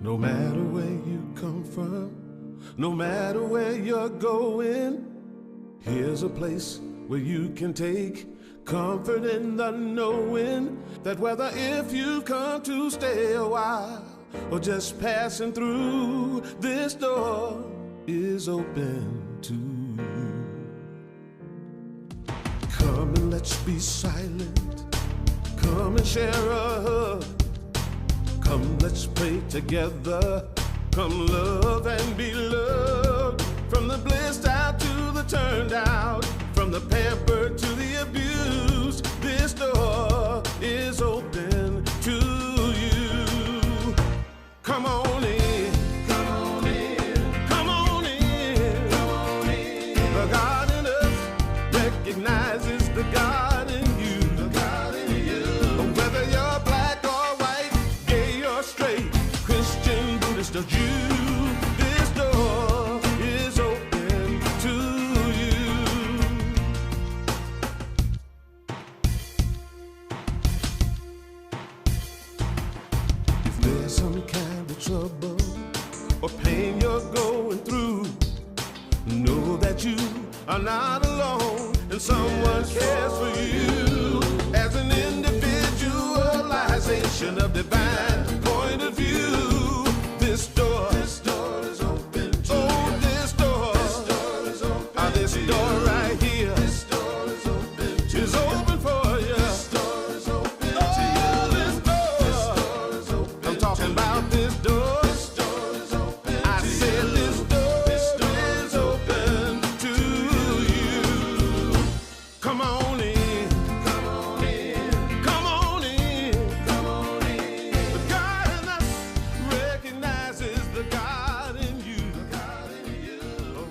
No matter where you come from, no matter where you're going, here's a place where you can take comfort in the knowing that whether if you've come to stay a while or just passing through, this door is open to you. Come and let's be silent. Come and share a hug. Come, let's pray together. Come, love and be loved. From the blissed out to the turned out, from the pampered to the abused, this door is open to you. Come on in. Come on in. Come on in. Come on in. The God in us recognizes the God in you. The God in you. Whether you're black or white, gay or straight, Christian, Buddhist or Jew, this door is open to you. If there's some kind of trouble or pain you're going through, know that you are not alone and someone cares for you. As an individualization of divine point of view, this door is open to you. This door is open. This door right here is open for you. This door is open to you. This door is open. I'm talking about this door. This door is open. I said this door is open to you. Come on in. Come on in. Come on in. Come on in. The God in us recognizes the God in you. The God in you.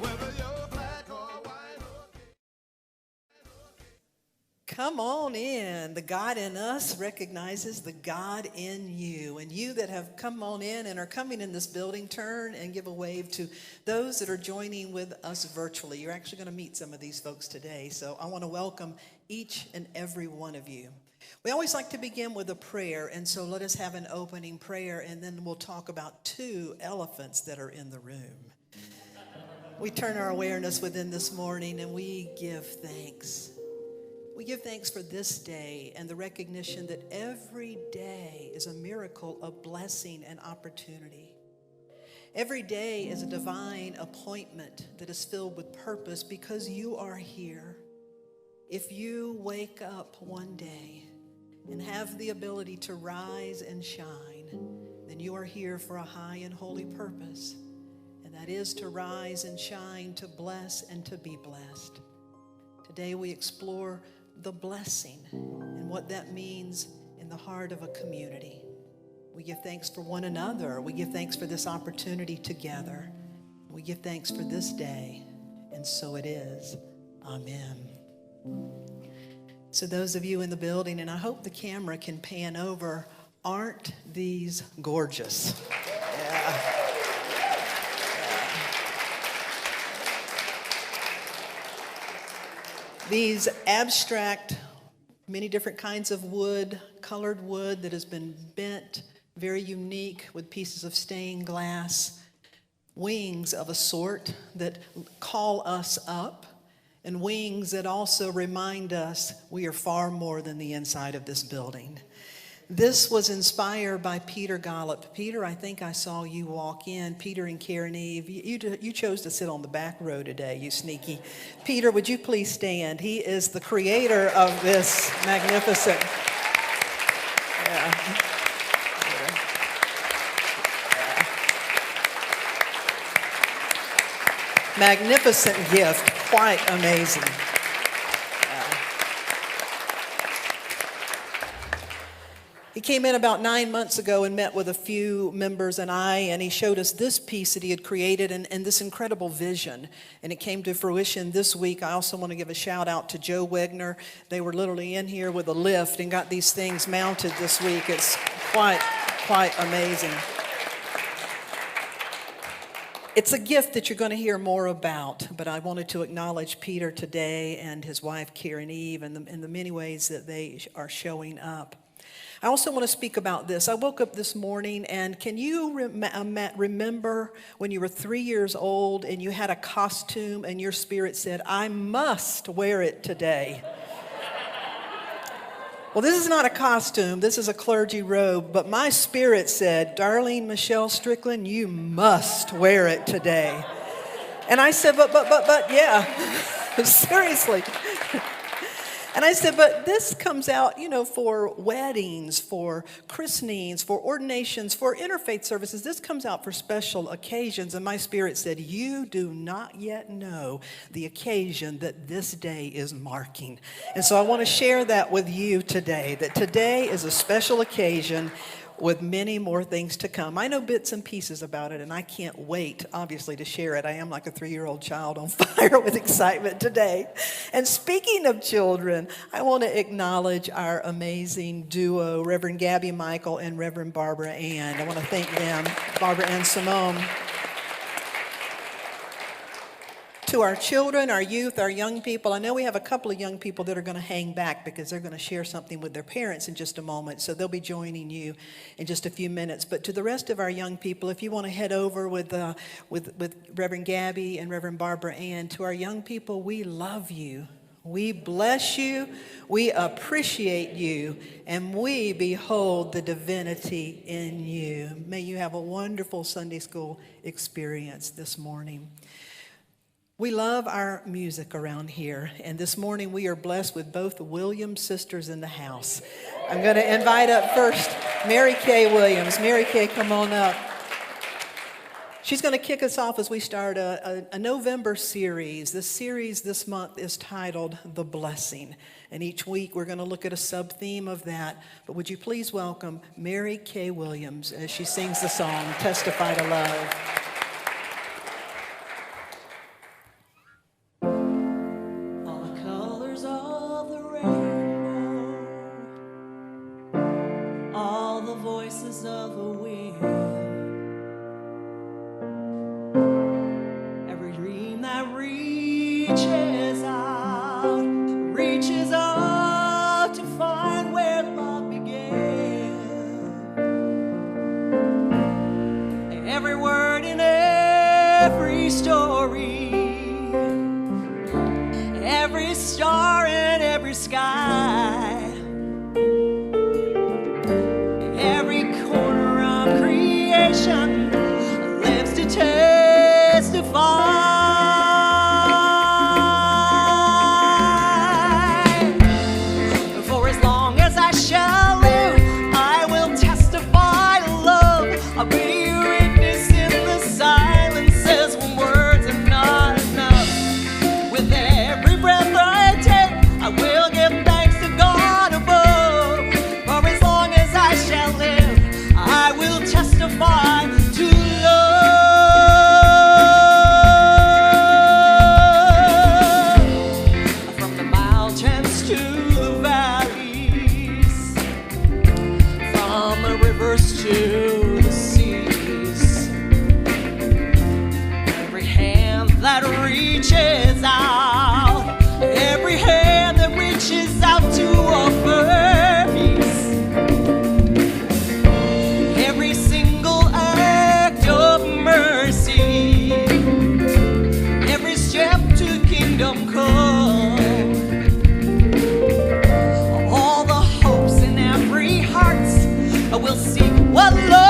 Whether you're black or white or Come on in. The God in us recognizes the God in you. And you that have come on in and are coming in this building, turn and give a wave to those that are joining with us virtually. You're actually going to meet some of these folks today. So I want to welcome each and every one of you. We always like to begin with a prayer. And so let us have an opening prayer. And then we'll talk about two elephants that are in the room. We turn our awareness within this morning and we give thanks. We give thanks for this day and the recognition that every day is a miracle of blessing and opportunity. Every day is a divine appointment that is filled with purpose because you are here. If you wake up one day and have the ability to rise and shine, then you are here for a high and holy purpose, and that is to rise and shine, to bless and to be blessed. Today we explore the blessing and what that means in the heart of a community. We give thanks for one another. We give thanks for this opportunity together. We give thanks for this day, and so it is. Amen. So those of you in the building, and I hope the camera can pan over, aren't these gorgeous? Yeah. These abstract, many different kinds of wood, colored wood that has been bent, very unique with pieces of stained glass, wings of a sort that call us up, and wings that also remind us we are far more than the inside of this building. This was inspired by Peter Gollop. Peter, I think I saw you walk in. Peter and Karen Eve, you chose to sit on the back row today, you sneaky. Peter, would you please stand? He is the creator of this magnificent. Magnificent gift, quite amazing. He came in about 9 months ago and met with a few members and he showed us this piece that he had created and this incredible vision. And it came to fruition this week. I also want to give a shout out to Joe Wegner. They were literally in here with a lift and got these things mounted this week. It's quite amazing. It's a gift that you're going to hear more about, but I wanted to acknowledge Peter today and his wife Karen Eve and the many ways that they are showing up. I also want to speak about this. I woke up this morning, and can you remember when you were 3 years old and you had a costume and your spirit said, I must wear it today? Well, this is not a costume. This is a clergy robe. But my spirit said, Darlene Michelle Strickland, you must wear it today. And I said, but, yeah, seriously. And I said, but this comes out, for weddings, for christenings, for ordinations, for interfaith services. This comes out for special occasions. And my spirit said, you do not yet know the occasion that this day is marking. And so I want to share that with you today, that today is a special occasion with many more things to come. I know bits and pieces about it, and I can't wait, obviously, to share it. I am like a 3-year-old child on fire with excitement today. And speaking of children, I want to acknowledge our amazing duo, Reverend Gabby Michael and Reverend Barbara Ann. I want to thank them, Barbara Ann Simone. To our children, our youth, our young people, I know we have a couple of young people that are going to hang back because they're going to share something with their parents in just a moment, so they'll be joining you in just a few minutes. But to the rest of our young people, if you want to head over with Reverend Gabby and Reverend Barbara Ann, to our young people, we love you. We bless you, we appreciate you, and we behold the divinity in you. May you have a wonderful Sunday school experience this morning. We love our music around here, and this morning we are blessed with both the Williams sisters in the house. I'm going to invite up first Mary Kay Williams. Mary Kay, come on up. She's going to kick us off as we start a November series. This series this month is titled The Blessing, and each week we're going to look at a sub-theme of that. But would you please welcome Mary Kay Williams as she sings the song, Testify to Love. Of a wind, every dream that reaches out to find where love began. Every word in every story, every star in every sky. Lives to testify. For as long as I shall live, I will testify to love. I'll be a witness in the silences when words are not enough. With every breath I take, I will give thanks to God above. For as long as I shall live, I will testify to love. From the mountains to the valleys, from the rivers to the seas, every hand that reaches out, every hand that reaches out to offer peace. Every single act of mercy, every step to kingdom come, all the hopes in every heart will seek what love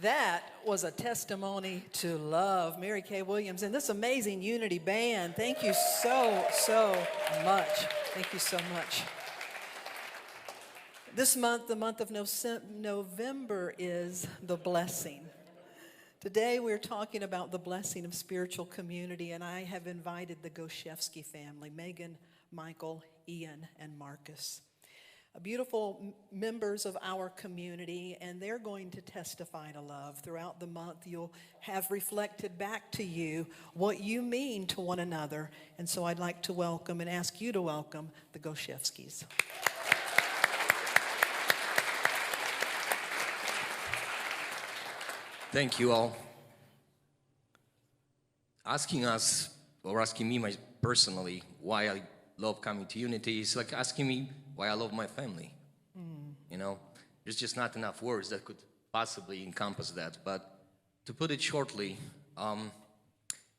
That was a testimony to love. Mary Kay Williams and this amazing Unity Band. Thank you so, so much. Thank you so much. This month, the month of November, is the blessing. Today we're talking about the blessing of spiritual community, and I have invited the Goshevsky family, Megan, Michael, Ian, and Marcus. Beautiful members of our community, and they're going to testify to love. Throughout the month, you'll have reflected back to you what you mean to one another. And so I'd like to welcome and ask you to welcome the Goshevskys. Thank you all. Asking us, or asking me personally, why I love coming to Unity is like asking me why I love my family. You know, there's just not enough words that could possibly encompass that. But to put it shortly,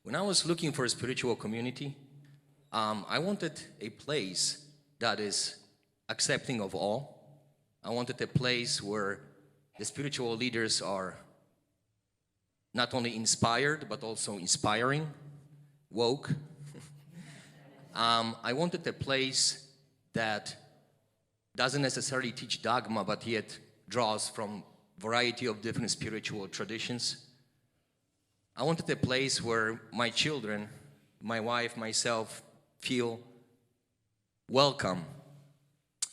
when I was looking for a spiritual community, I wanted a place that is accepting of all. I wanted a place where the spiritual leaders are not only inspired, but also inspiring, woke. I wanted a place that doesn't necessarily teach dogma, but yet draws from a variety of different spiritual traditions. I wanted a place where my children, my wife, myself, feel welcome.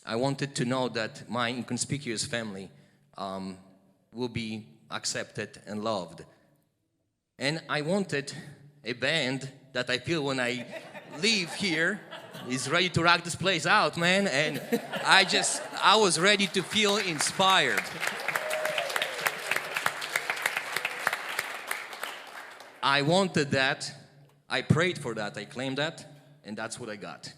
I wanted to know that my inconspicuous family will be accepted and loved. And I wanted a band that I feel when I leave here is ready to rock this place out, man. And I was ready to feel inspired. I wanted that. I prayed for that. I claimed that. And that's what I got.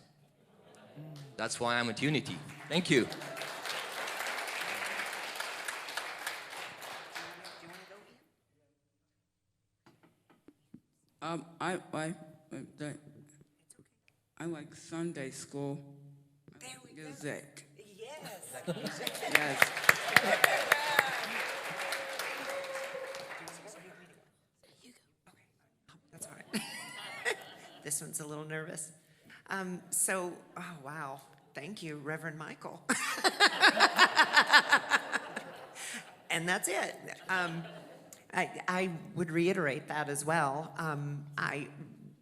That's why I'm at Unity. Thank you. I like Sunday school music. Yes. Yes. That's all right. This one's a little nervous. Oh wow, thank you, Reverend Michael. And that's it. I would reiterate that as well. I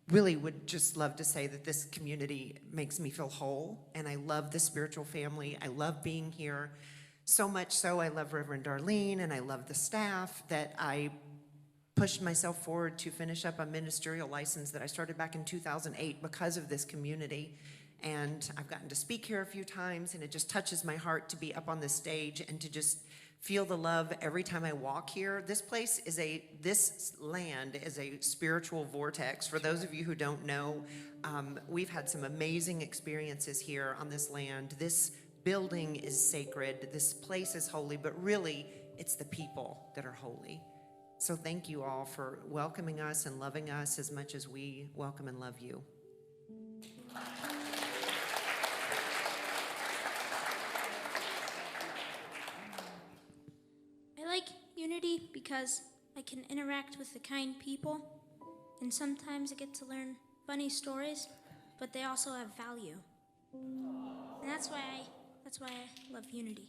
really would just love to say that this community makes me feel whole, and I love the spiritual family. I love being here. So much so, I love Reverend Darlene, and I love the staff, that I pushed myself forward to finish up a ministerial license that I started back in 2008 because of this community. And I've gotten to speak here a few times, and it just touches my heart to be up on this stage and to just feel the love every time I walk here. This land is a spiritual vortex. For those of you who don't know, we've had some amazing experiences here on this land. This building is sacred. This place is holy, but really, it's the people that are holy. So thank you all for welcoming us and loving us as much as we welcome and love you. I like Unity because I can interact with the kind people, and sometimes I get to learn funny stories, but they also have value. And that's why I love Unity.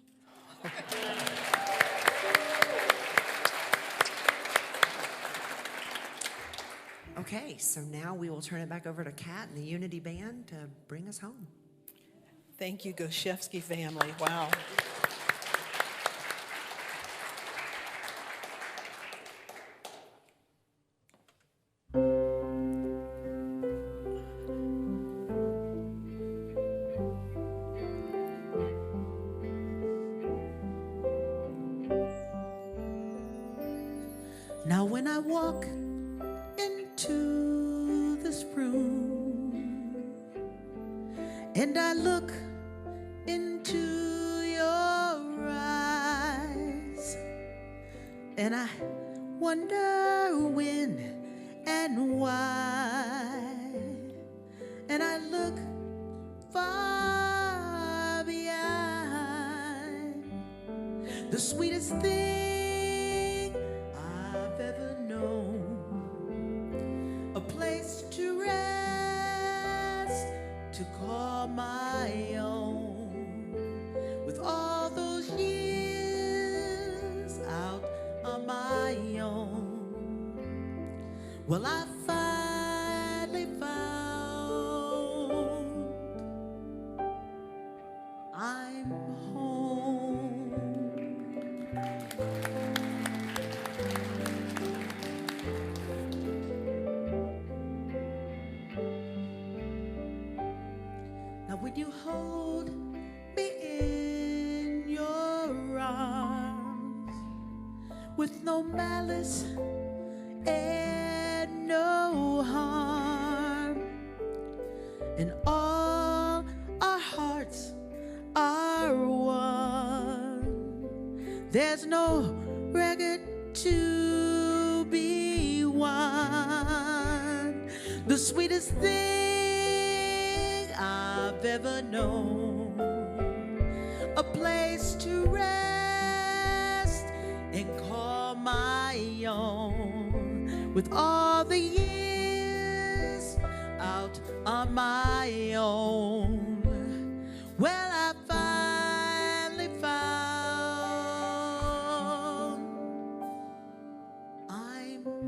Okay, so now we will turn it back over to Kat and the Unity Band to bring us home. Thank you, Goshevsky family. Wow. Now when I walk into this room and I look into your eyes, and I wonder when and why, and I look far beyond, the sweetest thing to call my own. With all those years out on my own, well, I finally found I'm home. Now when you hold me in your arms with no malice and no harm, and all our hearts are one, there's no record to be won. The sweetest thing I've ever known, a place to rest and call my own. With all the years out on my own, well, I finally found I'm home.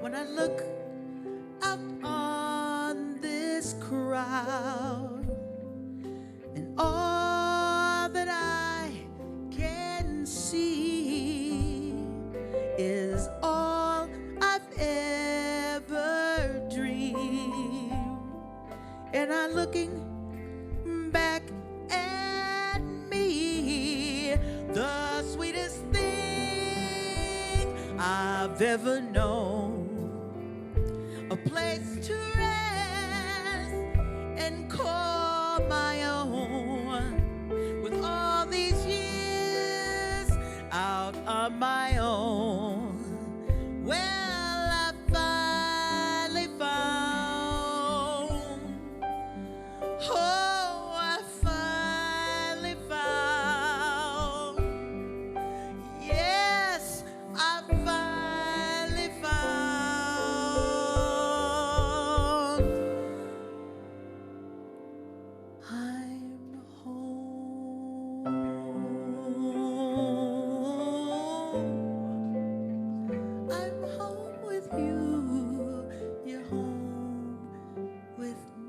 When I look out on this crowd and all that I can see is all I've ever dreamed, and I'm looking back at me, the sweetest thing I've ever known, a place to rest and call my own. With all these years out on my own, well, I finally found, oh, I finally found, yes, I finally found I'm home. I'm home with you. You're home with me.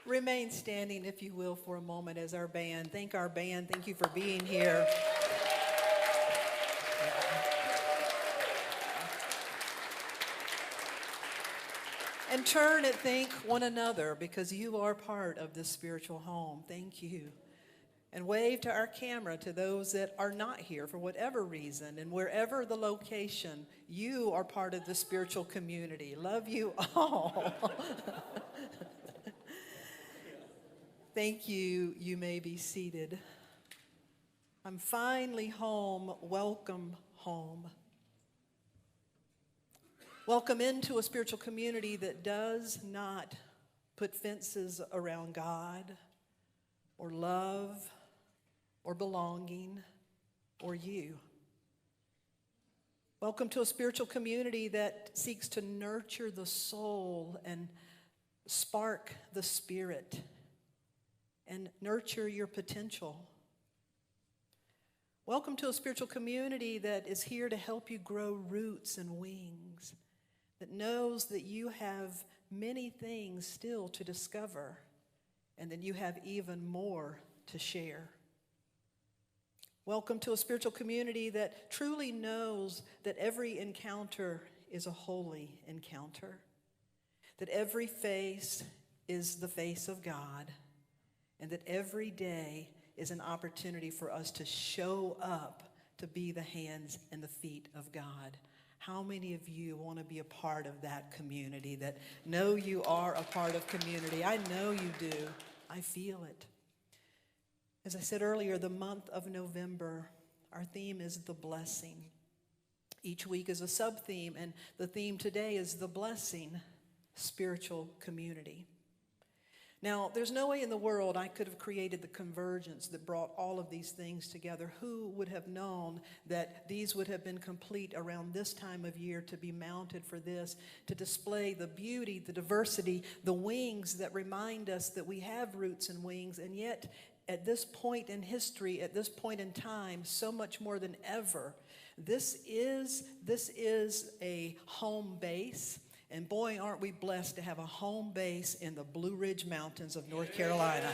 Remain standing, if you will, for a moment as our band. Thank our band. Thank you for being here. And turn and thank one another, because you are part of this spiritual home. Thank you. And wave to our camera to those that are not here for whatever reason, and wherever the location, you are part of the spiritual community. Love you all. Thank you. You may be seated. I'm finally home. Welcome home. Welcome into a spiritual community that does not put fences around God or love or belonging or you. Welcome to a spiritual community that seeks to nurture the soul and spark the spirit and nurture your potential. Welcome to a spiritual community that is here to help you grow roots and wings, that knows that you have many things still to discover and that you have even more to share. Welcome to a spiritual community that truly knows that every encounter is a holy encounter, that every face is the face of God, and that every day is an opportunity for us to show up to be the hands and the feet of God. How many of you want to be a part of that community, that know you are a part of community? I know you do. I feel it. As I said earlier, the month of November, our theme is the blessing. Each week is a sub-theme, and the theme today is the blessing, spiritual community. Now, there's no way in the world I could have created the convergence that brought all of these things together. Who would have known that these would have been complete around this time of year, to be mounted for this, to display the beauty, the diversity, the wings that remind us that we have roots and wings, and yet at this point in history, at this point in time, so much more than ever, this is a home base. And boy, aren't we blessed to have a home base in the Blue Ridge Mountains of North Carolina.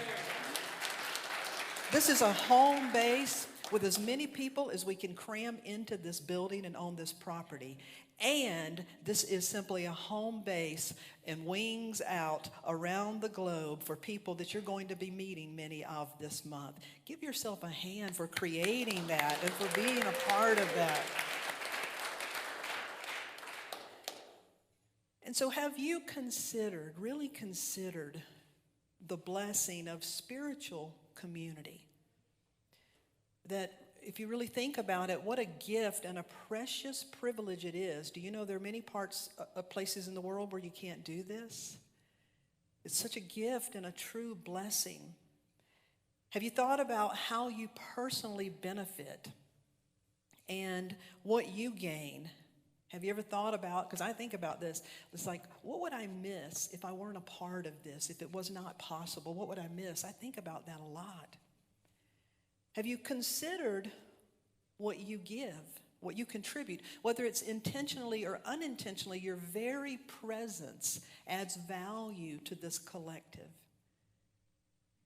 This is a home base with as many people as we can cram into this building and on this property. And this is simply a home base and wings out around the globe for people that you're going to be meeting many of this month. Give yourself a hand for creating that and for being a part of that. And so have you really considered the blessing of spiritual community? That if you really think about it, what a gift and a precious privilege it is. Do you know there are many places in the world where you can't do this? It's such a gift and a true blessing. Have you thought about how you personally benefit and what you gain? Have you ever thought about, because I think about this, it's like, what would I miss if I weren't a part of this, if it was not possible? What would I miss? I think about that a lot. Have you considered what you give, what you contribute? Whether it's intentionally or unintentionally, your very presence adds value to this collective.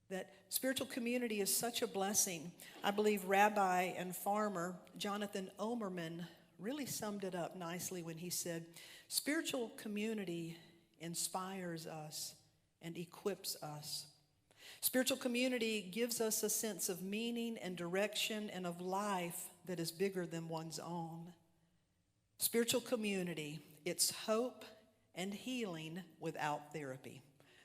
That spiritual community is such a blessing. I believe Rabbi and farmer Jonathan Omerman really summed it up nicely when he said, spiritual community inspires us and equips us. Spiritual community gives us a sense of meaning and direction and of life that is bigger than one's own. Spiritual community, it's hope and healing without therapy.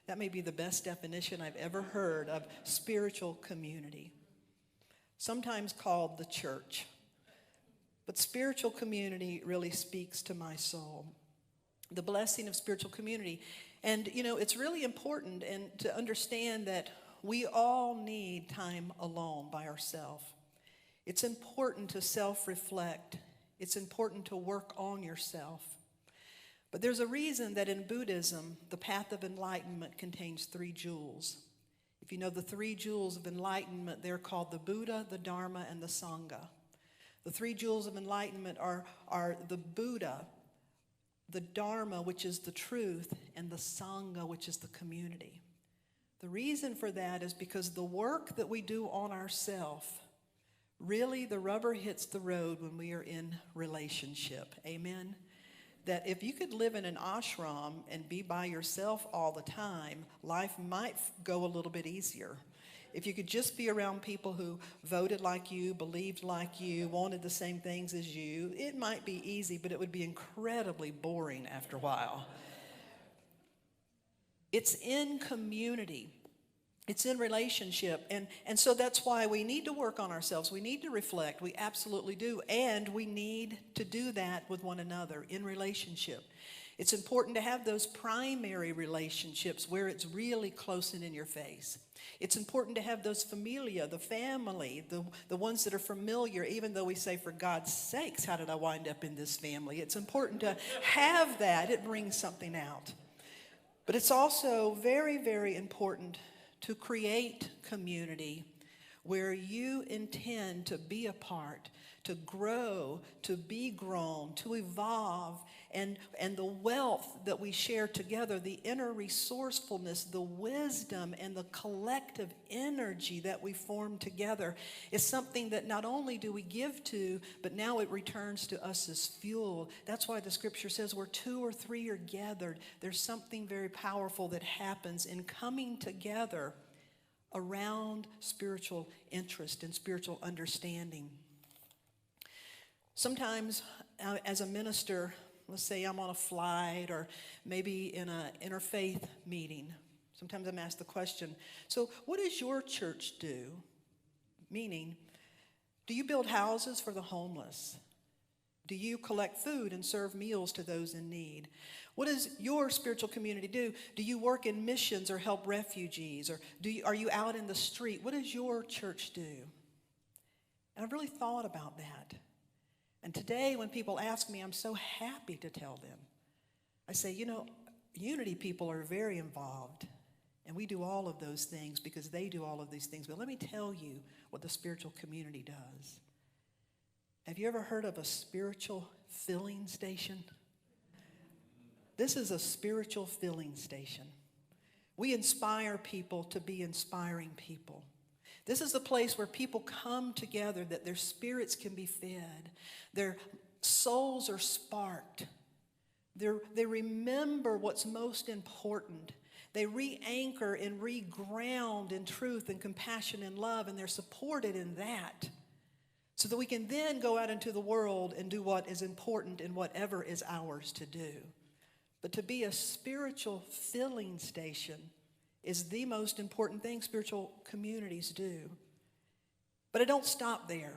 That may be the best definition I've ever heard of spiritual community. Sometimes called the church. But spiritual community really speaks to my soul. The blessing of spiritual community. And, you know, it's really important to understand that we all need time alone by ourselves. It's important to self-reflect. It's important to work on yourself. But there's a reason that in Buddhism, the path of enlightenment contains 3 jewels. If you know the 3 jewels of enlightenment, they're called the Buddha, the Dharma, and the Sangha. The 3 jewels of enlightenment are the Buddha, the Dharma, which is the truth, and the Sangha, which is the community. The reason for that is because the work that we do on ourselves, really the rubber hits the road when we are in relationship. Amen? That if you could live in an ashram and be by yourself all the time, life might go a little bit easier. If you could just be around people who voted like you, believed like you, wanted the same things as you, it might be easy, but it would be incredibly boring after a while. It's in community. It's in relationship. And so that's why we need to work on ourselves. We need to reflect. We absolutely do. And we need to do that with one another in relationship. It's important to have those primary relationships where it's really close and in your face. It's important to have those familia, the family, the ones that are familiar, even though we say, for God's sakes, how did I wind up in this family? It's important to have that. It brings something out. But it's also very, very important to create community where you intend to be a part, to grow, to be grown, to evolve, and the wealth that we share together, the inner resourcefulness, the wisdom, and the collective energy that we form together is something that not only do we give to, but now it returns to us as fuel. That's why the scripture says where 2 or 3 are gathered, there's something very powerful that happens in coming together around spiritual interest and spiritual understanding. Sometimes as a minister, let's say I'm on a flight or maybe in an interfaith meeting, sometimes I'm asked the question, so what does your church do? Meaning, do you build houses for the homeless? Do you collect food and serve meals to those in need? What does your spiritual community do? Do you work in missions or help refugees? Or are you out in the street? What does your church do? And I've really thought about that. And today when people ask me, I'm so happy to tell them. I say, Unity people are very involved. And we do all of those things because they do all of these things. But let me tell you what the spiritual community does. Have you ever heard of a spiritual filling station? This is a spiritual filling station. We inspire people to be inspiring people. This is a place where people come together that their spirits can be fed. Their souls are sparked. They remember what's most important. They re-anchor and re-ground in truth and compassion and love, and they're supported in that. So that we can then go out into the world and do what is important in whatever is ours to do. But to be a spiritual filling station is the most important thing spiritual communities do. But I don't stop there.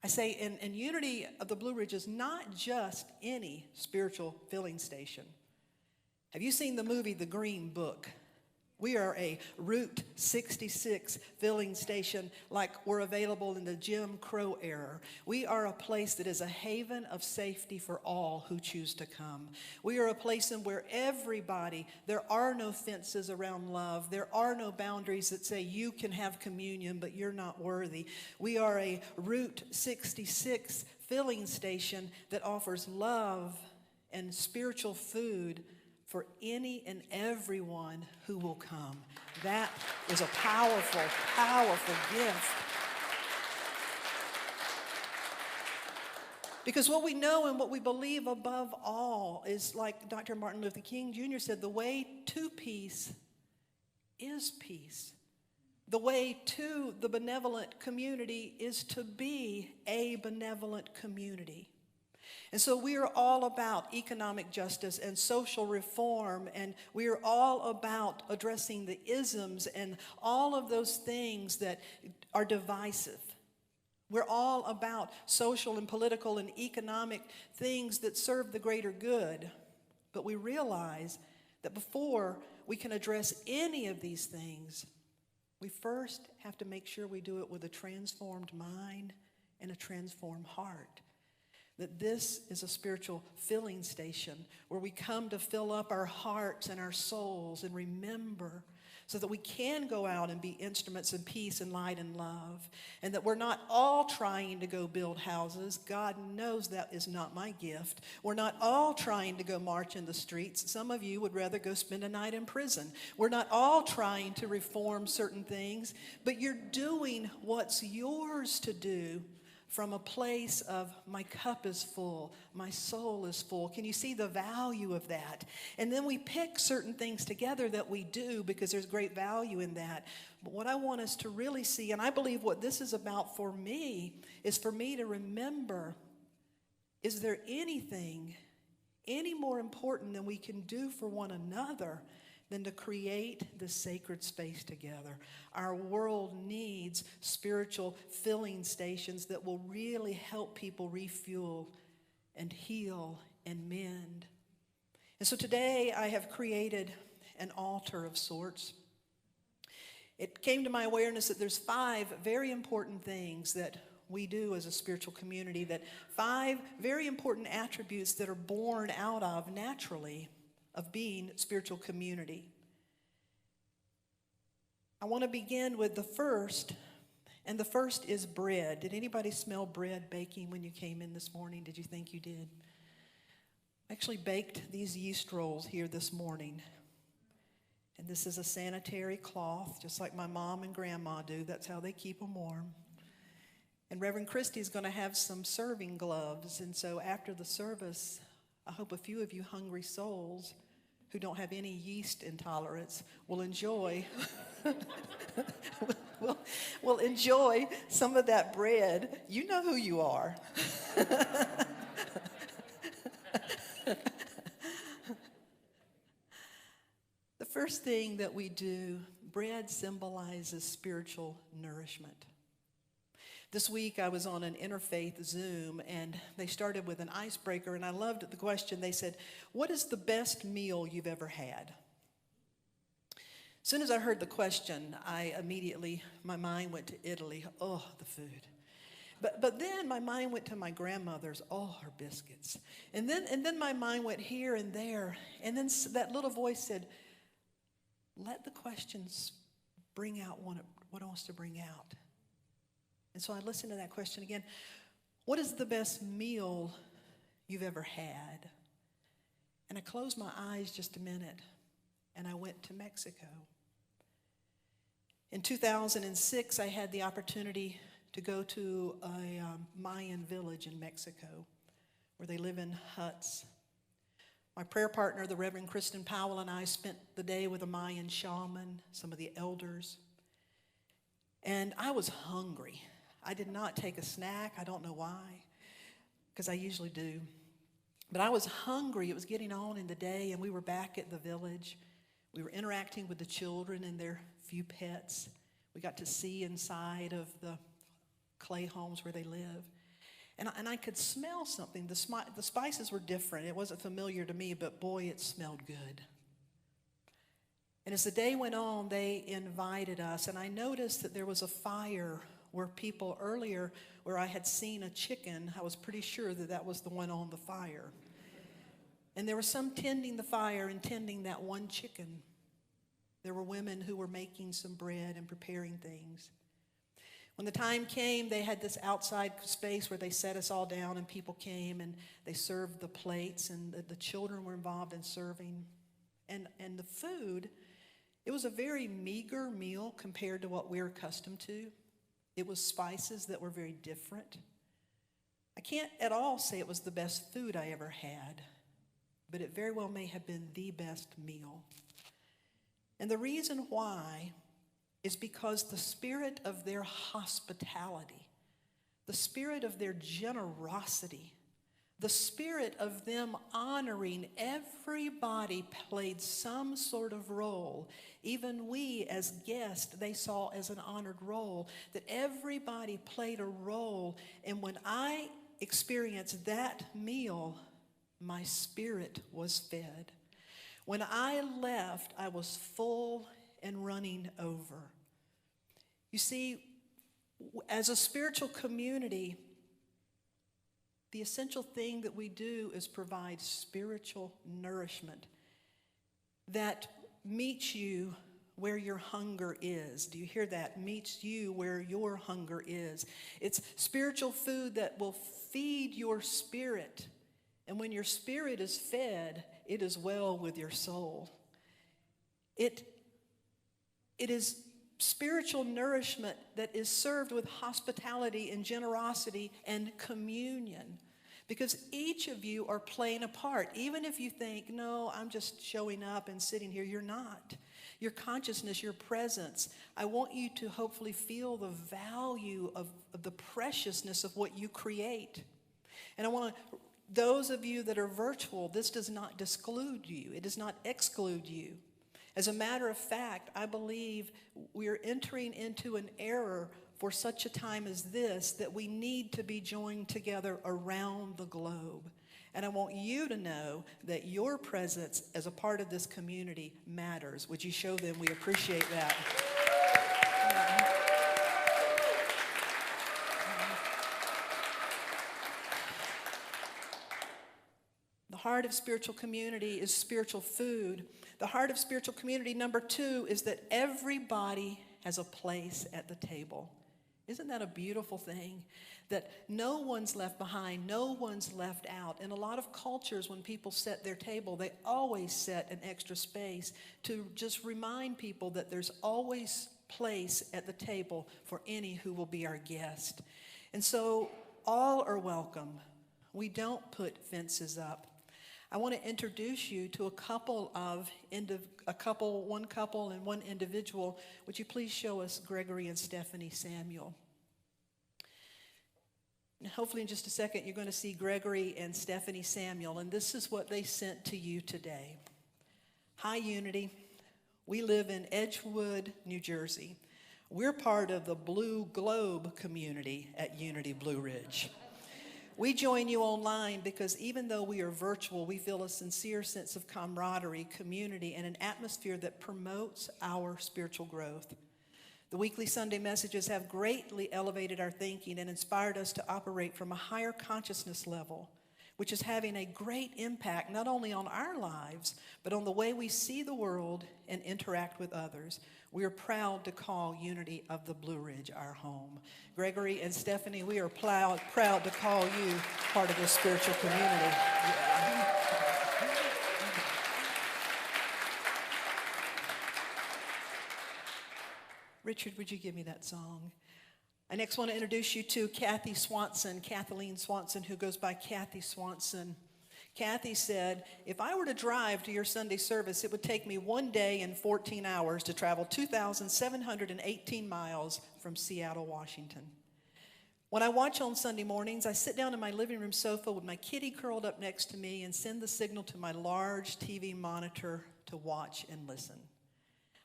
I say in Unity of the Blue Ridge is not just any spiritual filling station. Have you seen the movie The Green Book? We are a Route 66 filling station like we're available in the Jim Crow era. We are a place that is a haven of safety for all who choose to come. We are a place in where everybody, there are no fences around love. There are no boundaries that say you can have communion, but you're not worthy. We are a Route 66 filling station that offers love and spiritual food for any and everyone who will come. That is a powerful, powerful gift. Because what we know and what we believe above all is, like Dr. Martin Luther King Jr. said, the way to peace is peace. The way to the benevolent community is to be a benevolent community. And so we are all about economic justice and social reform, and we are all about addressing the isms and all of those things that are divisive. We're all about social and political and economic things that serve the greater good. But we realize that before we can address any of these things, we first have to make sure we do it with a transformed mind and a transformed heart. That this is a spiritual filling station where we come to fill up our hearts and our souls and remember so that we can go out and be instruments of peace and light and love. And that we're not all trying to go build houses. God knows that is not my gift. We're not all trying to go march in the streets. Some of you would rather go spend a night in prison. We're not all trying to reform certain things, but you're doing what's yours to do from a place of my cup is full, my soul is full. Can you see the value of that? And then we pick certain things together that we do because there's great value in that. But what I want us to really see, and I believe what this is about for me, is for me to remember, is there anything any more important than we can do for one another than to create this sacred space together? Our world needs spiritual filling stations that will really help people refuel and heal and mend. And so today I have created an altar of sorts. It came to my awareness that there's 5 very important things that we do as a spiritual community, that 5 very important attributes that are born out of naturally of being spiritual community. I want to begin with the first, And the first is bread. Did anybody smell bread baking when you came in this morning? Did you think you did? I actually baked these yeast rolls here this morning. And this is a sanitary cloth, just like my mom and grandma do. That's how they keep them warm. And Reverend Christie is going to have some serving gloves. And so after the service, I hope a few of you hungry souls who don't have any yeast intolerance will enjoy will enjoy some of that bread. You know who you are. The first thing that we do, bread symbolizes spiritual nourishment. This week I was on an interfaith Zoom, and they started with an icebreaker, and I loved the question. They said, "What is the best meal you've ever had?" As soon as I heard the question, my mind went to Italy. Oh, the food. But then my mind went to my grandmother's, her biscuits. And then my mind went here and there. And then that little voice said, let the questions bring out what it wants to bring out. And so I listened to that question again. What is the best meal you've ever had? And I closed my eyes just a minute, and I went to Mexico. In 2006, I had the opportunity to go to a Mayan village in Mexico where they live in huts. My prayer partner, the Reverend Kristen Powell, and I spent the day with a Mayan shaman, some of the elders. And I was hungry. I did not take a snack. I don't know why, because I usually do. But I was hungry. It was getting on in the day, and we were back at the village. We were interacting with the children and their few pets. We got to see inside of the clay homes where they live. And I could smell something. The spices were different. It wasn't familiar to me, but boy, it smelled good. And as the day went on, they invited us, and I noticed that there was a fire where people earlier, where I had seen a chicken, I was pretty sure that was the one on the fire. And there was some tending the fire and tending that one chicken. There were women who were making some bread and preparing things. When the time came, they had this outside space where they set us all down, and people came and they served the plates, and the children were involved in serving. And the food, it was a very meager meal compared to what we're accustomed to. It was spices that were very different. I can't at all say it was the best food I ever had, but it very well may have been the best meal. And the reason why is because the spirit of their hospitality, the spirit of their generosity, the spirit of them honoring everybody played some sort of role. Even we as guests, they saw as an honored role, that everybody played a role. And when I experienced that meal, my spirit was fed. When I left, I was full and running over. You see, as a spiritual community, the essential thing that we do is provide spiritual nourishment that meets you where your hunger is. Do you hear that? Meets you where your hunger is. It's spiritual food that will feed your spirit. And when your spirit is fed, it is well with your soul. It is spiritual nourishment that is served with hospitality and generosity and communion. Because each of you are playing a part. Even if you think, no, I'm just showing up and sitting here, you're not. Your consciousness, your presence, I want you to hopefully feel the value of the preciousness of what you create. And I want to, those of you that are virtual, this does not disclude you. It does not exclude you. As a matter of fact, I believe we are entering into an era for such a time as this that we need to be joined together around the globe. And I want you to know that your presence as a part of this community matters. Would you show them we appreciate that? The heart of spiritual community is spiritual food. The heart of spiritual community, number 2, is that everybody has a place at the table. Isn't that a beautiful thing? That no one's left behind, no one's left out. In a lot of cultures, when people set their table, they always set an extra space to just remind people that there's always place at the table for any who will be our guest. And so all are welcome. We don't put fences up. I want to introduce you to one couple and one individual. Would you please show us Gregory and Stephanie Samuel? And hopefully in just a second you're going to see Gregory and Stephanie Samuel, and this is what they sent to you today. Hi, Unity. We live in Edgewood, New Jersey. We're part of the Blue Globe community at Unity Blue Ridge. We join you online because even though we are virtual, we feel a sincere sense of camaraderie, community, and an atmosphere that promotes our spiritual growth. The weekly Sunday messages have greatly elevated our thinking and inspired us to operate from a higher consciousness level, which is having a great impact not only on our lives, but on the way we see the world and interact with others. We are proud to call Unity of the Blue Ridge our home. Gregory and Stephanie, we are proud to call you part of this spiritual community. Richard, would you give me that song? I next want to introduce you to Kathleen Swanson, who goes by Kathy Swanson. Kathy said, if I were to drive to your Sunday service, it would take me 1 day and 14 hours to travel 2,718 miles from Seattle, Washington. When I watch on Sunday mornings, I sit down in my living room sofa with my kitty curled up next to me and send the signal to my large TV monitor to watch and listen.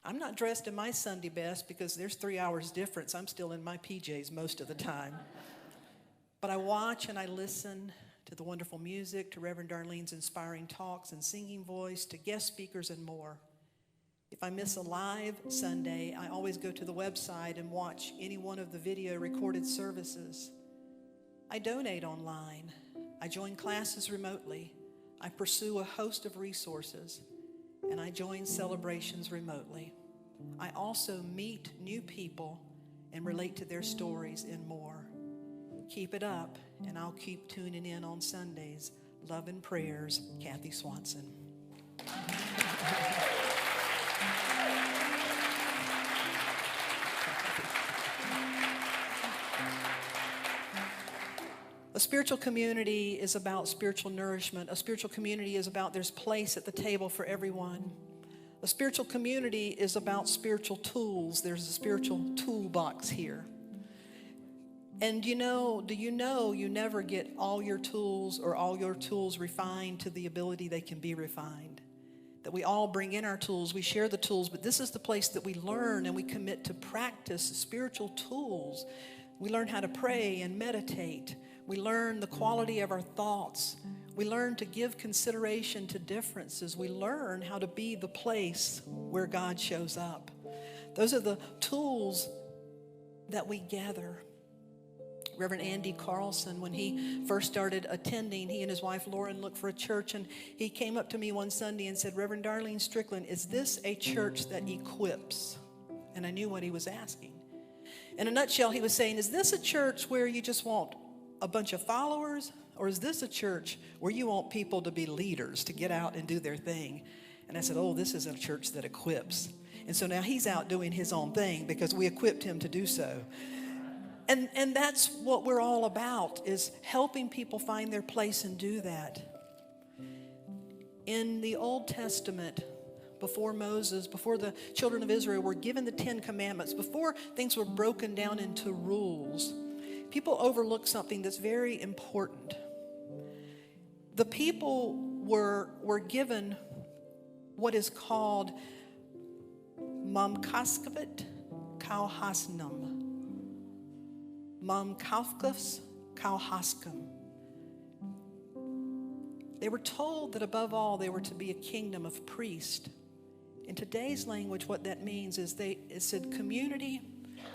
I'm not dressed in my Sunday best because there's 3 hours difference. I'm still in my PJs most of the time. But I watch and I listen to the wonderful music, to Reverend Darlene's inspiring talks and singing voice, to guest speakers and more. If I miss a live Sunday, I always go to the website and watch any one of the video recorded services. I donate online. I join classes remotely. I pursue a host of resources, and I join celebrations remotely. I also meet new people and relate to their stories and more. Keep it up, and I'll keep tuning in on Sundays. Love and prayers, Kathy Swanson. A spiritual community is about spiritual nourishment. A spiritual community is about there's place at the table for everyone. A spiritual community is about spiritual tools. There's a spiritual toolbox here. And do you know you never get all your tools or all your tools refined to the ability they can be refined? That we all bring in our tools, we share the tools, but this is the place that we learn and we commit to practice spiritual tools. We learn how to pray and meditate. We learn the quality of our thoughts. We learn to give consideration to differences. We learn how to be the place where God shows up. Those are the tools that we gather. Reverend Andy Carlson, when he first started attending, he and his wife Lauren looked for a church, and he came up to me one Sunday and said, Reverend Darlene Strickland, is this a church that equips? And I knew what he was asking. In a nutshell, he was saying, is this a church where you just want a bunch of followers, or is this a church where you want people to be leaders, to get out and do their thing? And I said, oh, this is a church that equips. And so now he's out doing his own thing because we equipped him to do so. And that's what we're all about, is helping people find their place and do that. In the Old Testament, before Moses, before the children of Israel were given the 10 Commandments, before things were broken down into rules, people overlook something that's very important. The people were given what is called Mamkaskavet Kauhasnam. Mamkafkas Kauhaskum. They were told that above all they were to be a kingdom of priests. In today's language, what that means is it said, community,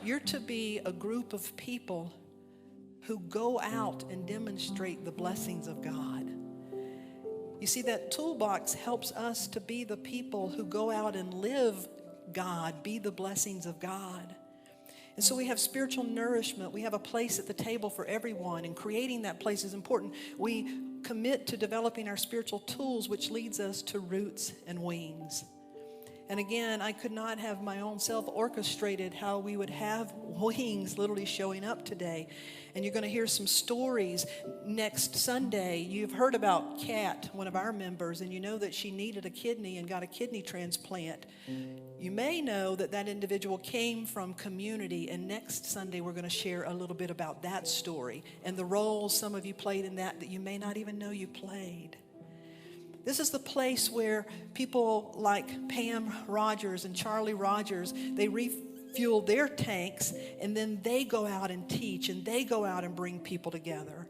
you're to be a group of people who go out and demonstrate the blessings of God. You see, that toolbox helps us to be the people who go out and live God, be the blessings of God. And so we have spiritual nourishment. We have a place at the table for everyone, and creating that place is important. We commit to developing our spiritual tools, which leads us to roots and wings. And again, I could not have my own self orchestrated how we would have wings literally showing up today. And you're going to hear some stories next Sunday. You've heard about Kat, one of our members, and you know that she needed a kidney and got a kidney transplant. You may know that that individual came from community, and next Sunday we're going to share a little bit about that story and the roles some of you played in that you may not even know you played. This is the place where people like Pam Rogers and Charlie Rogers, they refuel their tanks, and then they go out and teach, and they go out and bring people together.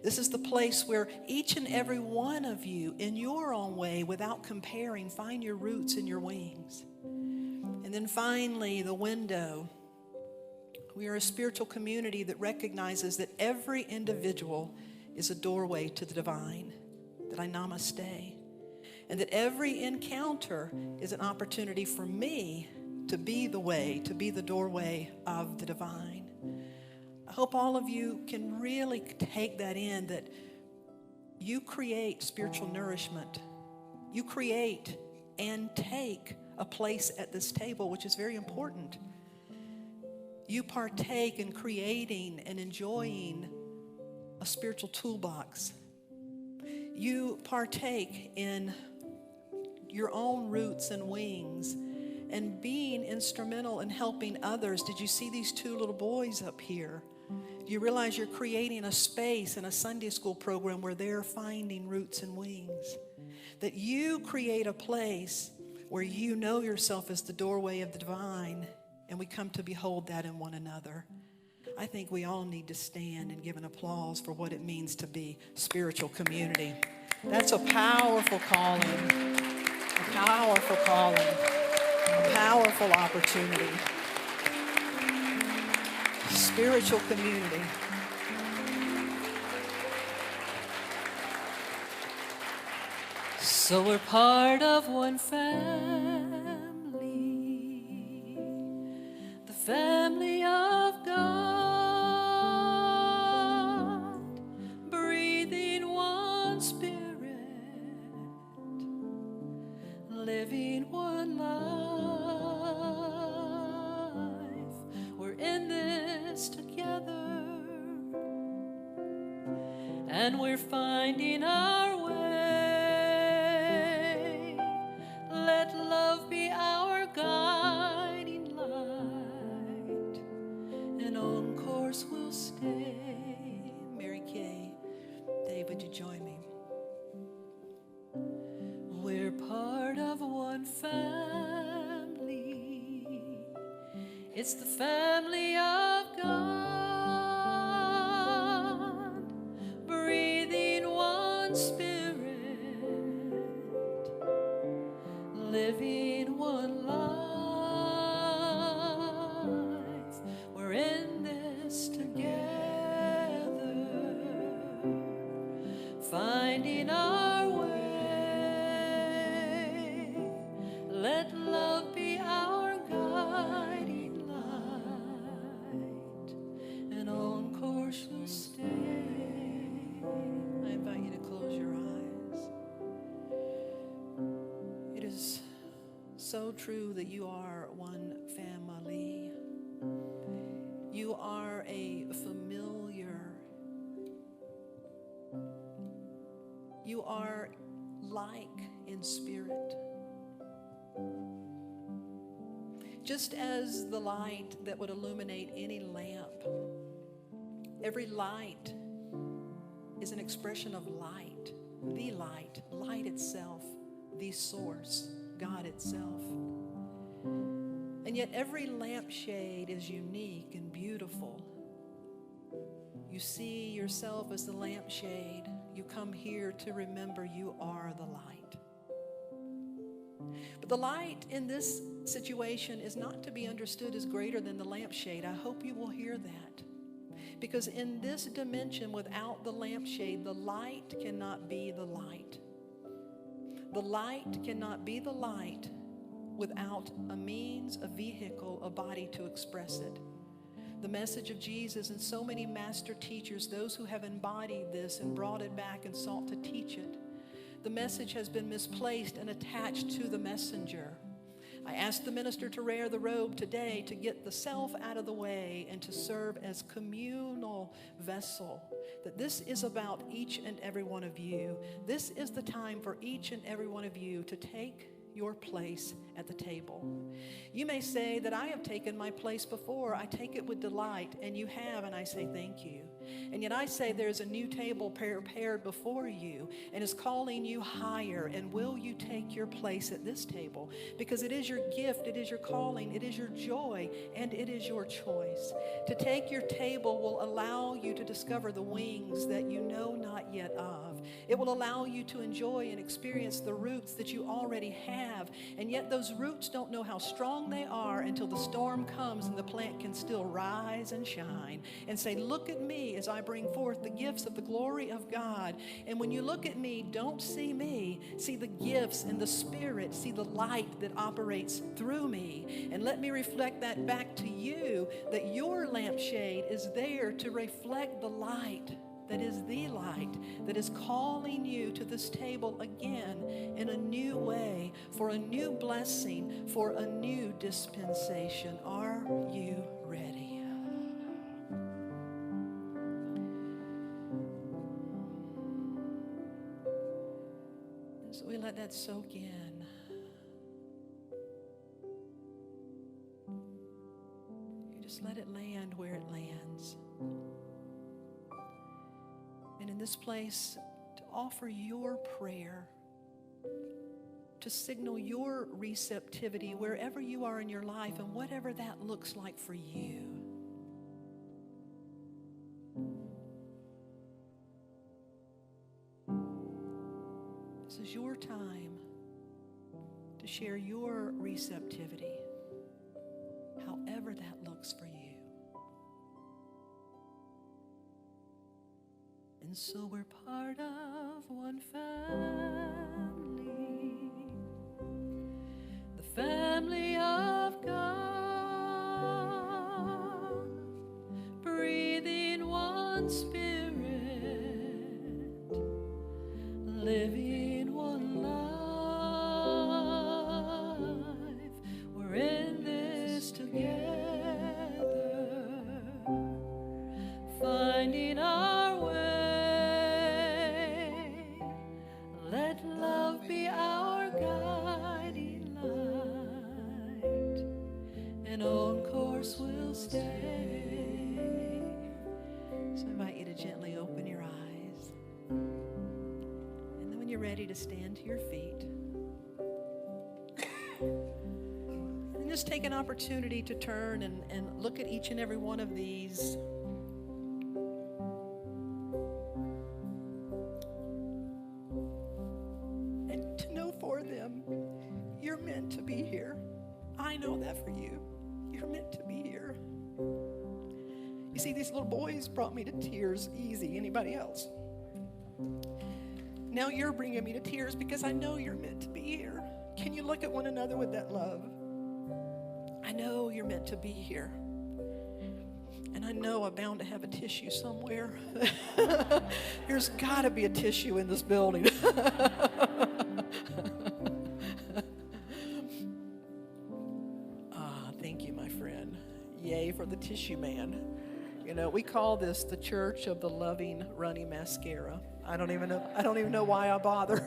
This is the place where each and every one of you, in your own way, without comparing, find your roots and your wings. And then finally, the window. We are a spiritual community that recognizes that every individual is a doorway to the divine, that I namaste. And that every encounter is an opportunity for me to be the way, to be the doorway of the divine. I hope all of you can really take that in, that you create spiritual nourishment. You create and take a place at this table, which is very important. You partake in creating and enjoying a spiritual toolbox. You partake in your own roots and wings and being instrumental in helping others. Did you see these two little boys up here? Do you realize you're creating a space in a Sunday school program where they're finding roots and wings? That you create a place where you know yourself as the doorway of the divine, and we come to behold that in one another. I think we all need to stand and give an applause for what it means to be spiritual community. That's a powerful calling, a powerful calling, a powerful opportunity. Spiritual community. So we're part of one family, the family of God, breathing one spirit, living one life. We're in this together, and we're finding our way. Let love be our guiding light, and on course we'll stay. Mary Kay, Dave, would you join me? We're part of one family. It's the family of God, breathing one spirit, living one life. We're in this together, finding our way. Let love be our guiding light, and on course we'll stay. I invite you to close your eyes. It is so true that you are one family. You are a familiar. You are like in spirit. Just as the light that would illuminate any lamp, every light is an expression of light, the light, light itself, the source, God itself. And yet every lampshade is unique and beautiful. You see yourself as the lampshade. You come here to remember you are the light. But the light in this situation is not to be understood as greater than the lampshade. I hope you will hear that. Because in this dimension, without the lampshade, the light cannot be the light. The light cannot be the light without a means, a vehicle, a body to express it. the message of Jesus and so many master teachers, those who have embodied this and brought it back and sought to teach it. The message has been misplaced and attached to the messenger. I asked the minister to wear the robe today to get the self out of the way and to serve as communal vessel. That this is about each and every one of you. This is the time for each and every one of you to take your place at the table. You may say that I have taken my place before. I take it with delight, and you have, and I say thank you. And yet I say there's a new table prepared before you and is calling you higher. And will you take your place at this table? Because it is your gift, it is your calling, it is your joy, and it is your choice. To take your table will allow you to discover the wings that you know not yet of. It will allow you to enjoy and experience the roots that you already have. And yet those roots don't know how strong they are until the storm comes and the plant can still rise and shine and say, look at me as I bring forth the gifts of the glory of God. And when you look at me, don't see me. See the gifts and the Spirit. See the light that operates through me. And let me reflect that back to you, that your lampshade is there to reflect the light that is the light that is calling you to this table again in a new way, for a new blessing, for a new dispensation. Are you ready? So we let that soak in. You just let it land where it lands. And in this place, to offer your prayer, to signal your receptivity wherever you are in your life and whatever that looks like for you. This is your time to share your receptivity, however that looks for you. And so we're part of one family, the family of God, breathing one spirit, living one life. We're in this together, finding our way. Let love be our guiding light, and on course we'll stay. So I invite you to gently open your eyes. And then when you're ready to stand to your feet, and just take an opportunity to turn and look at each and every one of these. You're meant to be here. I know that for you. You're meant to be here. You see, these little boys brought me to tears easy. Anybody else? Now you're bringing me to tears because I know you're meant to be here. Can you look at one another with that love? I know you're meant to be here. And I know I'm bound to have a tissue somewhere. There's got to be a tissue in this building. Yay for the tissue man. You know, we call this the Church of the Loving Runny Mascara. I don't even know why I bother.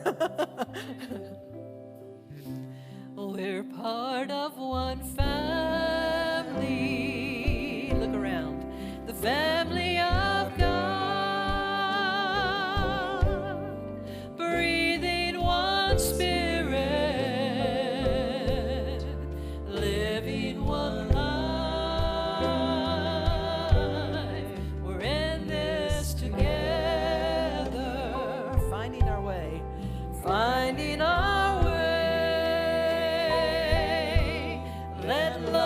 We're part of one family. Look around. The family of God, breathing one spirit, living one life. Finding our way, let love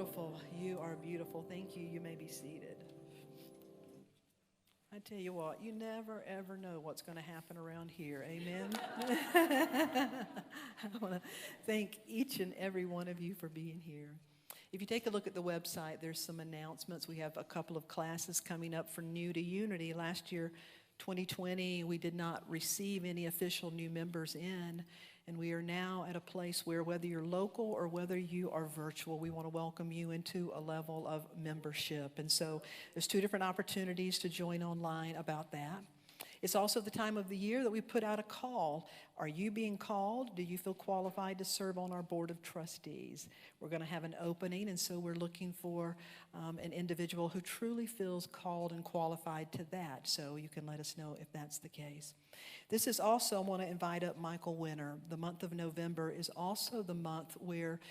beautiful. You are beautiful. Thank you. You may be seated. I tell you what, you never, ever know what's going to happen around here. Amen? I want to thank each and every one of you for being here. If you take a look at the website, there's some announcements. We have a couple of classes coming up for New to Unity. Last year, 2020, we did not receive any official new members in, and we are now at a place where whether you're local or whether you are virtual, we want to welcome you into a level of membership. And so there's two different opportunities to join online about that. It's also the time of the year that we put out a call. Are you being called? Do you feel qualified to serve on our board of trustees? We're going to have an opening, and so we're looking for an individual who truly feels called and qualified to that. So you can let us know if that's the case. This is also, I want to invite up Michael Winter. The month of November is also the month where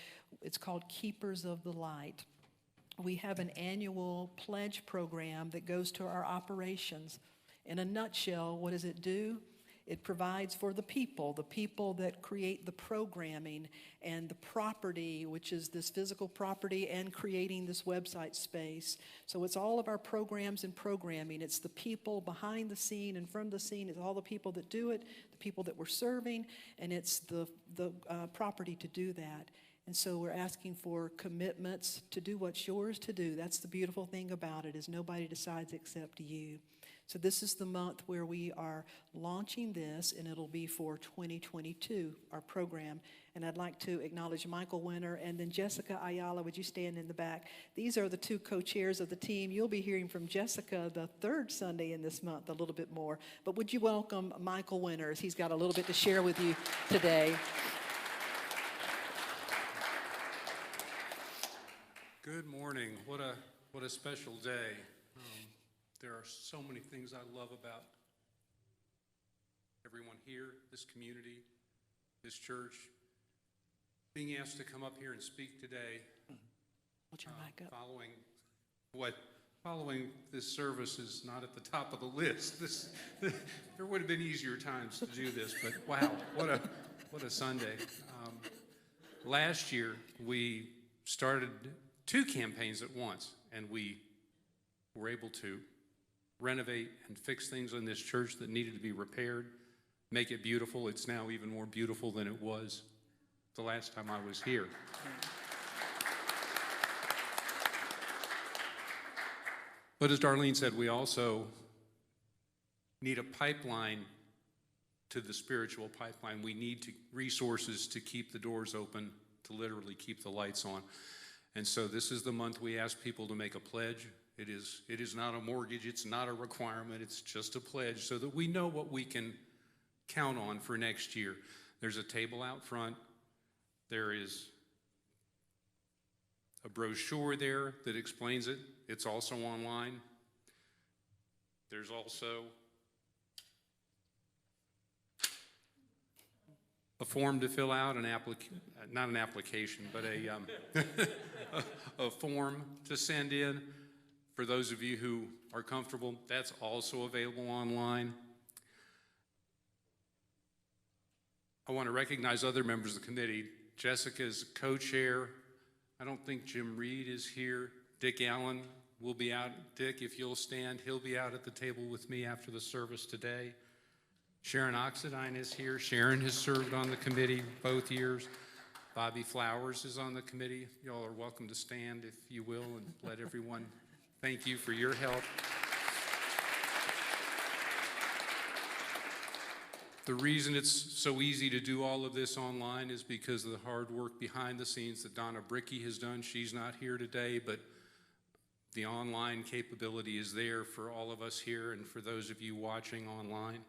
it's called Keepers of the Light. We have an annual pledge program that goes to our operations. In a nutshell, what does it do? It provides for the people that create the programming and the property, which is this physical property, and creating this website space. So it's all of our programs and programming. It's the people behind the scene and from the scene. It's all the people that do it, the people that we're serving, and it's the property to do that. And so we're asking for commitments to do what's yours to do. That's the beautiful thing about it, is nobody decides except you. So this is the month where we are launching this, and it'll be for 2022, our program. And I'd like to acknowledge Michael Winter and then Jessica Ayala. Would you stand in the back? These are the two co-chairs of the team. You'll be hearing from Jessica the third Sunday in this month, a little bit more. But would you welcome Michael Winter, as he's got a little bit to share with you today. Good morning. What a special day. There are so many things I love about everyone here, this community, this church. Being asked to come up here and speak today, Hold your mic up. Following this service is not at the top of the list. There would have been easier times to do this, but wow, what a Sunday. Last year we started 2 campaigns at once, and we were able to renovate and fix things in this church that needed to be repaired, make it beautiful. It's now even more beautiful than it was the last time I was here. But as Darlene said, we also need a pipeline to the spiritual pipeline. We need resources to keep the doors open, to literally keep the lights on. And so this is the month we ask people to make a pledge. It is not a mortgage, it's not a requirement, it's just a pledge so that we know what we can count on for next year. There's a table out front. There is a brochure there that explains it. It's also online. There's also a form to fill out, not an application, but a form to send in. For those of you who are comfortable, that's also available online. I want to recognize other members of the committee. Jessica's co-chair. I don't think Jim Reed is here. Dick Allen will be out. Dick, if you'll stand, he'll be out at the table with me after the service today. Sharon Oxidine is here. Sharon has served on the committee both years. Bobby Flowers is on the committee. Y'all are welcome to stand, if you will, and let everyone thank you for your help. The reason it's so easy to do all of this online is because of the hard work behind the scenes that Donna Bricky has done. She's not here today, but the online capability is there for all of us here and for those of you watching online.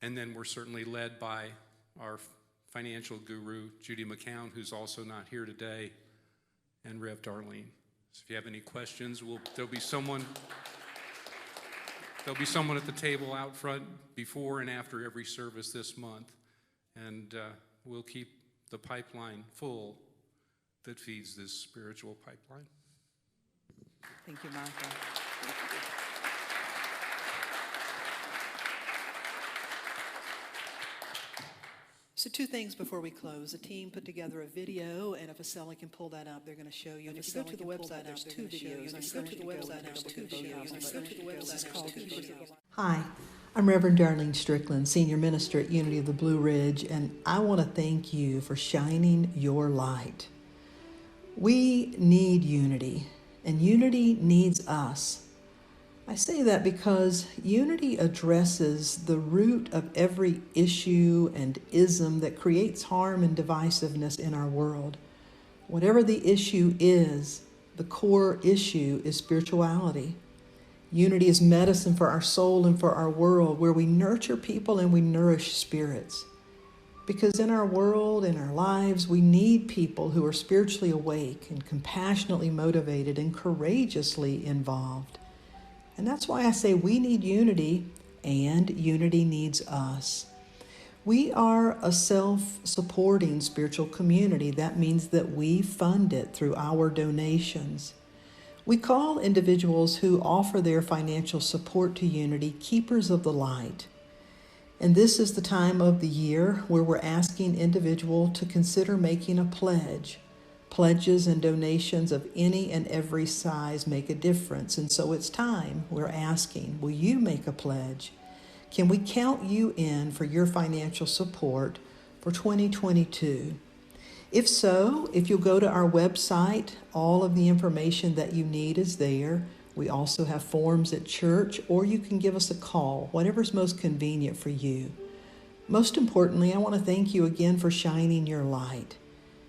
And then we're certainly led by our financial guru, Judy McCown, who's also not here today, and Rev Darlene. So if you have any questions, there'll be someone at the table out front before and after every service this month, and we'll keep the pipeline full that feeds this spiritual pipeline. Thank you, Michael. So two things before we close. The team put together a video, and if Acela can pull that up, they're going to show you. And if you go to the website, there's two videos. If you go to the website, there's two videos. Hi, I'm Reverend Darlene Strickland, Senior Minister at Unity of the Blue Ridge, and I want to thank you for shining your light. We need unity, and unity needs us. I say that because unity addresses the root of every issue and ism that creates harm and divisiveness in our world. Whatever the issue is, the core issue is spirituality. Unity is medicine for our soul and for our world, where we nurture people and we nourish spirits. Because in our world, in our lives, we need people who are spiritually awake and compassionately motivated and courageously involved. And that's why I say we need unity, and unity needs us. We are a self-supporting spiritual community. That means that we fund it through our donations. We call individuals who offer their financial support to Unity keepers of the light. And this is the time of the year where we're asking individuals to consider making a pledge. Pledges and donations of any and every size make a difference. And so it's time we're asking, will you make a pledge? Can we count you in for your financial support for 2022? If so, if you'll go to our website, all of the information that you need is there. We also have forms at church, or you can give us a call, whatever's most convenient for you. Most importantly, I want to thank you again for shining your light.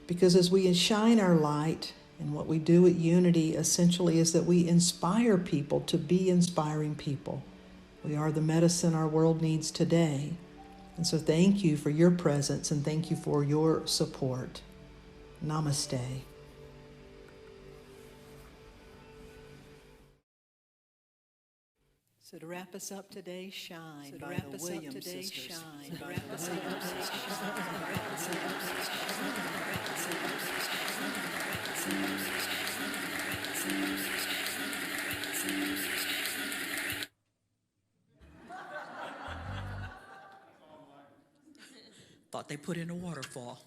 Because as we shine our light, and what we do at Unity essentially is that we inspire people to be inspiring people. We are the medicine our world needs today. And so thank you for your presence, and thank you for your support. Namaste. So to wrap us up today, Shine by the Williams Sisters. Thought they put in a waterfall.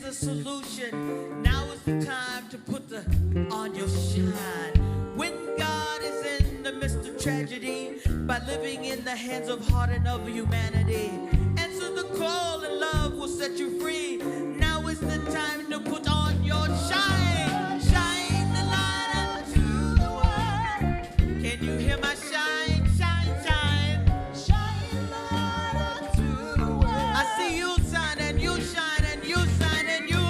the solution. Now is the time to put the on your shine. When God is in the midst of tragedy, by living in the hands of heart and of humanity, answer the call and love will set you free. Now is the time to put on your shine. Shine the light unto the world. Can you hear my shine, shine, shine? Shine the light unto the world. I see you shine and you shine and you shine and you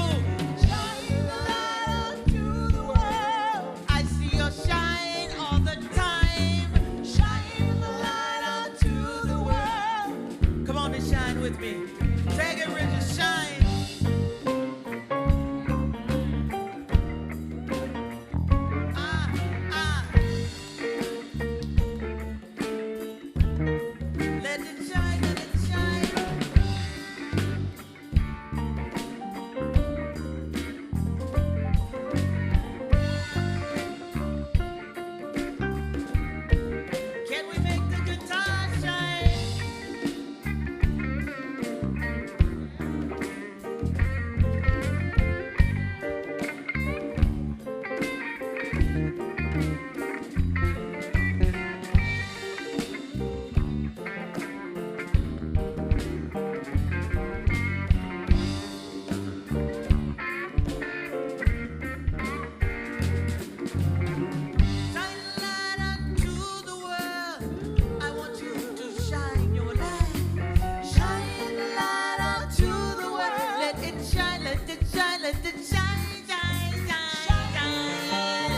shine the light unto the world. I see your shine all the time. Shine the light unto the world. Come on and shine with me. Take it, Richard, shine. Let it shine, let it shine. Can we make the guitar shine? Shine the light unto the world. I want you to shine your light. Shine the light unto the world. Let it shine, let it shine, let it shine, shine, shine, shine.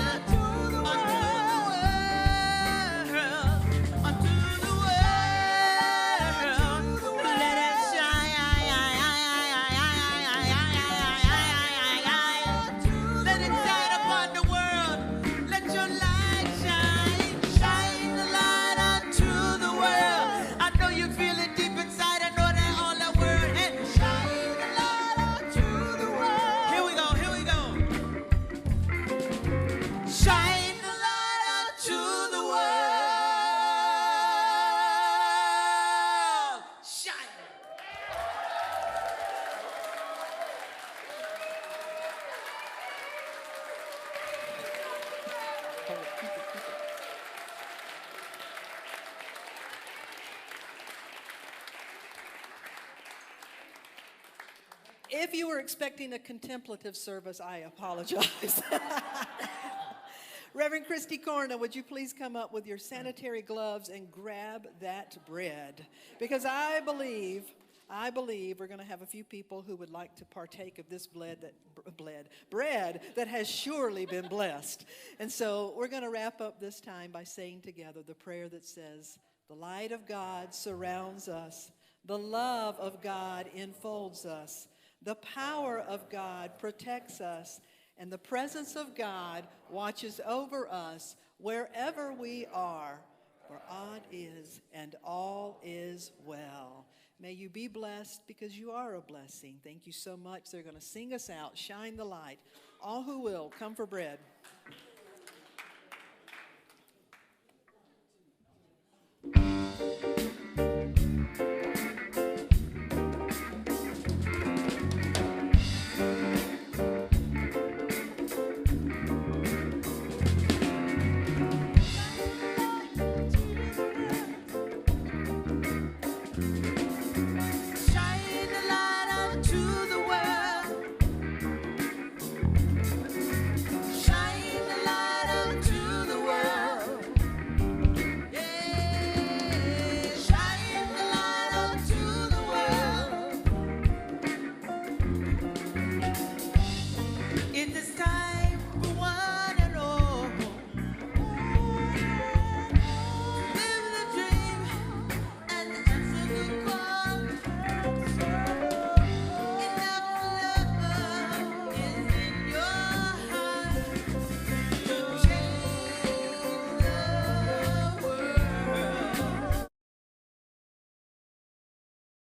Unto the world, unto the world. Let it shine. Let it shine upon the world. Let your light shine. Shine the light unto the world. I know you feel it deep inside. I know that all that word. And shine the light unto the world. Here we go, here we go. Shine the light unto the world. Shine. If you were expecting a contemplative service, I apologize. Reverend Christy Corna, would you please come up with your sanitary gloves and grab that bread? Because I believe we're going to have a few people who would like to partake of this bread that has surely been blessed. And so we're going to wrap up this time by saying together the prayer that says, the light of God surrounds us. The love of God enfolds us. The power of God protects us. And the presence of God watches over us wherever we are. For God is, and all is well. May you be blessed because you are a blessing. Thank you so much. They're going to sing us out. Shine the light. All who will, come for bread.